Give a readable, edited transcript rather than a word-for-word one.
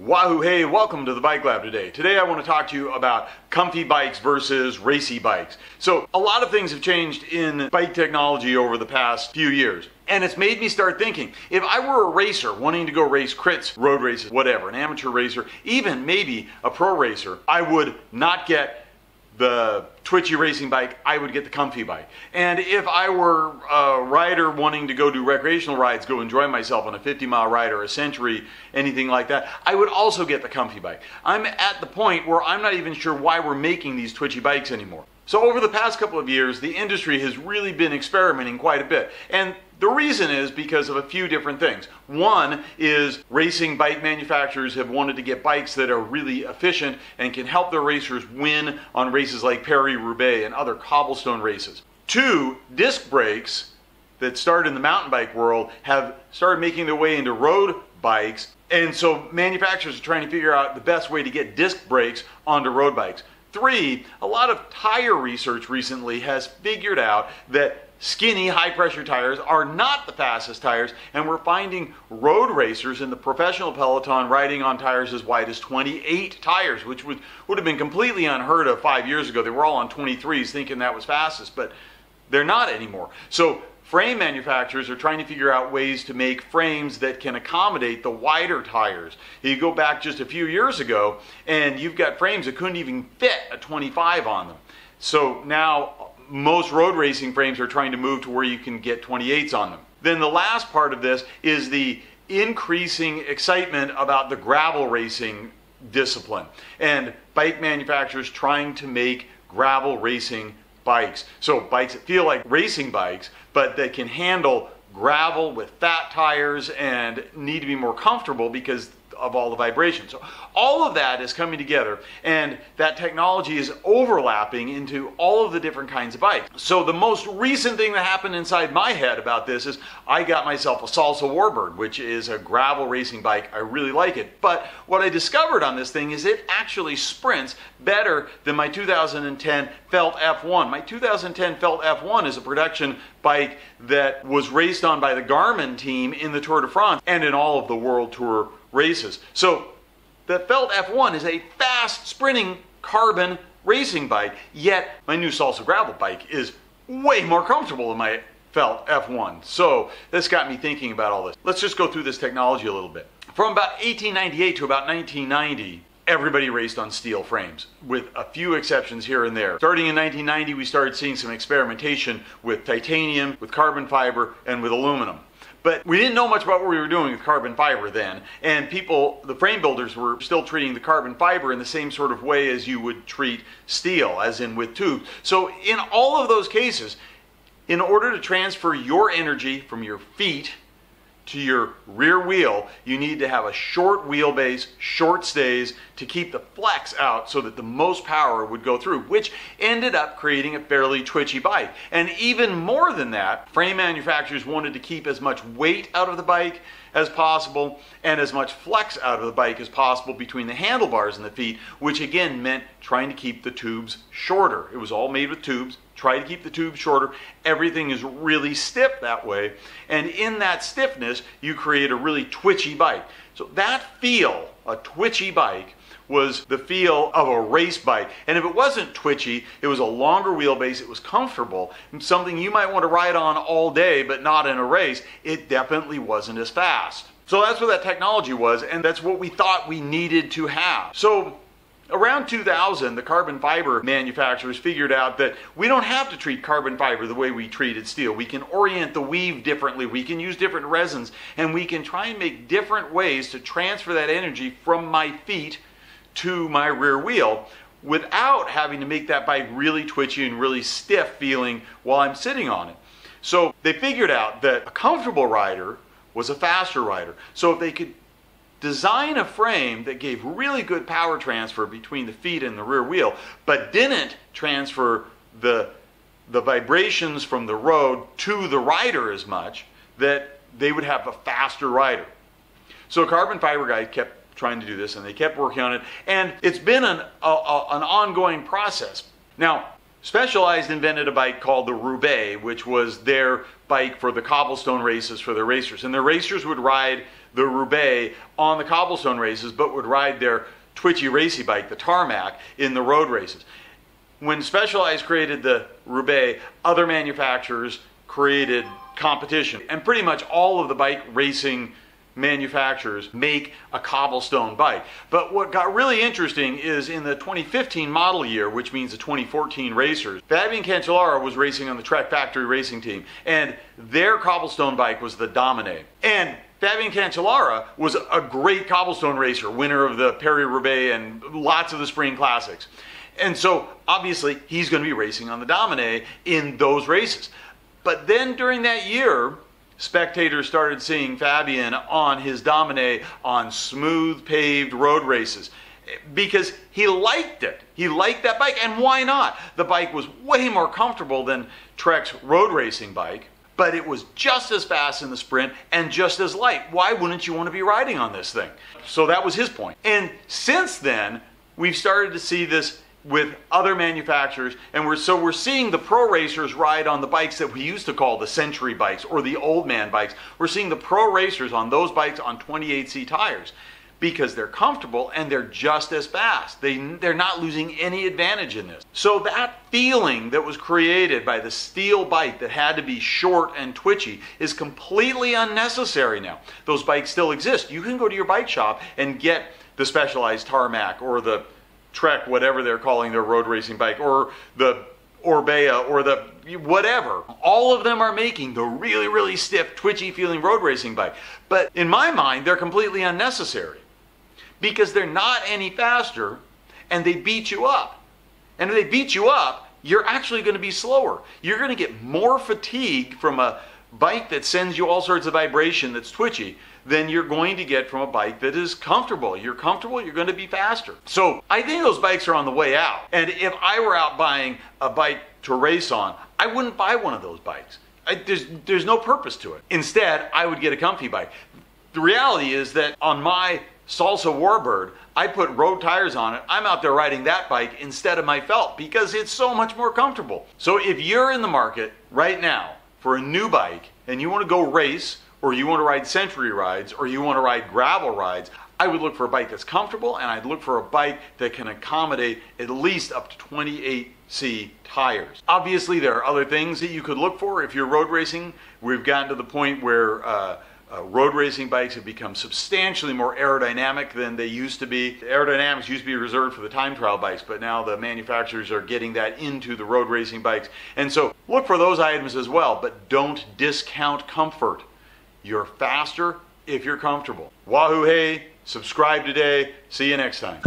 Wahoo, hey, welcome to the Bike Lab today. Today I want to talk to you about comfy bikes versus racy bikes. So a lot of things have changed in bike technology over the past few years. And it's made me start thinking, if I were a racer wanting to go race crits, road races, whatever, an amateur racer, even maybe a pro racer, I would not get the twitchy racing bike, I would get the comfy bike. And if I were a rider wanting to go do recreational rides, go enjoy myself on a 50-mile ride or a century, anything like that, I would also get the comfy bike. I'm at the point where I'm not even sure why we're making these twitchy bikes anymore. So over the past couple of years, the industry has really been experimenting quite a bit. And the reason is because of a few different things. One is racing bike manufacturers have wanted to get bikes that are really efficient and can help their racers win on races like Paris-Roubaix and other cobblestone races. Two, disc brakes that started in the mountain bike world have started making their way into road bikes. And so manufacturers are trying to figure out the best way to get disc brakes onto road bikes. Three, a lot of tire research recently has figured out that skinny, high-pressure tires are not the fastest tires, and we're finding road racers in the professional peloton riding on tires as wide as 28 tires, which would have been completely unheard of 5 years ago. They were all on 23s thinking that was fastest, but they're not anymore. So frame manufacturers are trying to figure out ways to make frames that can accommodate the wider tires. You go back just a few years ago, and you've got frames that couldn't even fit a 25 on them. So now most road racing frames are trying to move to where you can get 28s on them. Then the last part of this is the increasing excitement about the gravel racing discipline and bike manufacturers trying to make gravel racing bikes. So bikes that feel like racing bikes, but that can handle gravel with fat tires and need to be more comfortable because of all the vibration. So all of that is coming together, and that technology is overlapping into all of the different kinds of bikes. So the most recent thing that happened inside my head about this is I got myself a Salsa Warbird, which is a gravel racing bike. I really like it. But what I discovered on this thing is it actually sprints better than my 2010 Felt F1. My 2010 Felt F1 is a production bike that was raced on by the Garmin team in the Tour de France and in all of the World Tour races. So the Felt F1 is a fast sprinting carbon racing bike, yet my new Salsa gravel bike is way more comfortable than my Felt F1. So this got me thinking about all this. Let's just go through this technology a little bit. From about 1898 to about 1990, everybody raced on steel frames, with a few exceptions here and there. Starting in 1990, we started seeing some experimentation with titanium, with carbon fiber, and with aluminum. But we didn't know much about what we were doing with carbon fiber then, and the frame builders were still treating the carbon fiber in the same sort of way as you would treat steel, as in with tubes. So in all of those cases, in order to transfer your energy from your feet to your rear wheel, you need to have a short wheelbase, short stays to keep the flex out so that the most power would go through, which ended up creating a fairly twitchy bike. And even more than that, frame manufacturers wanted to keep as much weight out of the bike as possible and as much flex out of the bike as possible between the handlebars and the feet, which again meant trying to keep the tubes shorter. It was all made with tubes. Try to keep the tubes shorter. Everything is really stiff that way. And in that stiffness, you create a really twitchy bike. So that feel, a twitchy bike, was the feel of a race bike. And if it wasn't twitchy, it was a longer wheelbase, it was comfortable, and something you might want to ride on all day, but not in a race, it definitely wasn't as fast. So that's what that technology was, and that's what we thought we needed to have. So around 2000, the carbon fiber manufacturers figured out that we don't have to treat carbon fiber the way we treated steel. We can orient the weave differently, we can use different resins, and we can try and make different ways to transfer that energy from my feet to my rear wheel without having to make that bike really twitchy and really stiff feeling while I'm sitting on it. So they figured out that a comfortable rider was a faster rider. So if they could design a frame that gave really good power transfer between the feet and the rear wheel, but didn't transfer the vibrations from the road to the rider as much, that they would have a faster rider. So carbon fiber guys kept trying to do this, and they kept working on it, and it's been an ongoing process. Now, Specialized invented a bike called the Roubaix, which was their bike for the cobblestone races for their racers, and their racers would ride the Roubaix on the cobblestone races, but would ride their twitchy racy bike, the tarmac, in the road races. When Specialized created the Roubaix, other manufacturers created competition, and pretty much all of the bike racing manufacturers make a cobblestone bike. But what got really interesting is in the 2015 model year, which means the 2014 racers, Fabian Cancellara was racing on the Trek Factory racing team, and their cobblestone bike was the Domine. And Fabian Cancellara was a great cobblestone racer, winner of the Paris-Roubaix and lots of the spring classics. And so obviously he's going to be racing on the Domine in those races. But then during that year, spectators started seeing Fabian on his Domine on smooth paved road races because he liked it. He liked that bike, and why not? The bike was way more comfortable than Trek's road racing bike, but it was just as fast in the sprint and just as light. Why wouldn't you want to be riding on this thing? So that was his point. And since then, we've started to see this with other manufacturers, and we're seeing the pro racers ride on the bikes that we used to call the century bikes or the old man bikes. We're seeing the pro racers on those bikes on 28C tires because they're comfortable and they're just as fast. They're not losing any advantage in this. So that feeling that was created by the steel bike that had to be short and twitchy is completely unnecessary now. Those bikes still exist. You can go to your bike shop and get the Specialized tarmac or the Trek, whatever they're calling their road racing bike, or the Orbea, or the whatever. All of them are making the really, really stiff, twitchy feeling road racing bike. But in my mind, they're completely unnecessary because they're not any faster and they beat you up. And if they beat you up, you're actually going to be slower. You're going to get more fatigue from a bike that sends you all sorts of vibration that's twitchy than you're going to get from a bike that is comfortable. You're comfortable, you're going to be faster. So I think those bikes are on the way out. And if I were out buying a bike to race on, I wouldn't buy one of those bikes. There's no purpose to it. Instead, I would get a comfy bike. The reality is that on my Salsa Warbird, I put road tires on it. I'm out there riding that bike instead of my felt because it's so much more comfortable. So if you're in the market right now for a new bike and you want to go race, or you want to ride century rides, or you want to ride gravel rides, I would look for a bike that's comfortable, and I'd look for a bike that can accommodate at least up to 28C tires. Obviously, there are other things that you could look for if you're road racing. We've gotten to the point where road racing bikes have become substantially more aerodynamic than they used to be. The aerodynamics used to be reserved for the time trial bikes, but now the manufacturers are getting that into the road racing bikes. And so look for those items as well, but don't discount comfort. You're faster if you're comfortable. Wahoo hey, subscribe today. See you next time.